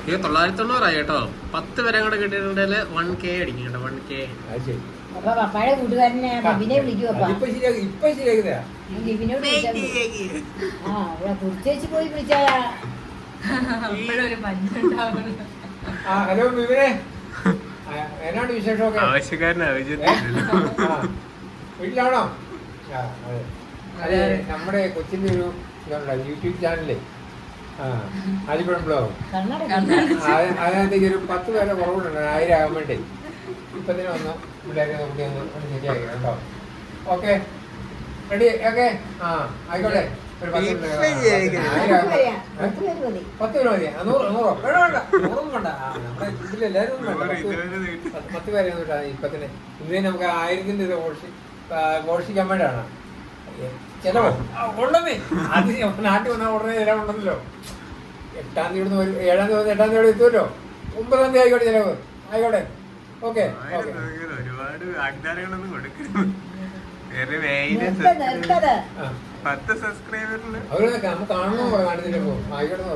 990 കേട്ടോ. 10 പേരെ കൂടെ കിട്ടിയിട്ടുണ്ടെങ്കിൽ 1K അടിക്കും കേട്ടോ. 1K. അപ്പൊ പപ്പായുടെ കൂട്ടുകാരനെ ബിബിനെ വിളിക്കുവപ്പാ. ബിബിനോട് കുറിച്ചേച്ച് പോയി വിളിച്ചാലാ. ഹലോ ബിബിനെ, എന്നാണ് വിശേഷമൊക്കെ? വീട്ടിലാണോ? അതെ, നമ്മുടെ കൊച്ചിന്റെ ഒരു യൂട്യൂബ് ചാനലേ, ആലിപ്പുഴം ബ്ലോഗ്, അതിനകത്തേക്ക് ഒരു 10 പേരെ കുറവുണ്ട്. 1000 ആകാൻ വേണ്ടി ഇപ്പൊ തന്നെ വന്നു പിള്ളേരെ നമുക്ക് ഒന്ന് ശരിയാക്കി കേട്ടോ. Okay, ready? ഓക്കെ, ആയിക്കോട്ടെ. ഒരു 10 പേര് മതി. 100 മതി. 100 വേണ്ട. നമ്മുടെ ഇതിലെല്ലാവരും വേണ്ട. 10 പേരെ ഇപ്പൊ തന്നെ ഇന്നേ നമുക്ക് 1000-ന്റെ ഇത് ഘോഷിക്കാൻ വേണ്ടിയാണ് ചെലവോ ഉള്ളതേ. അത് നാട്ടിൽ വന്നാൽ ഉടനെ ചിലവുണ്ടല്ലോ. 8-ാം തീയതി 7-ാം തീയതി 8-ാം തീയതി എത്തുമല്ലോ. 9-ാം തീയതി ആയിക്കോട്ടെ ചിലവ്. ആയിക്കോട്ടെ, ഓക്കെ. ഒരുപാട് വാഗ്ദാനങ്ങളൊന്നും കൊടുക്കുന്നു. 10 സബ്സ്ക്രൈബറില് അവര് നമുക്ക് കാണണമെന്ന് പറയാം. നാട്ടിൽ പോകും. ആയിക്കോട്ടെ.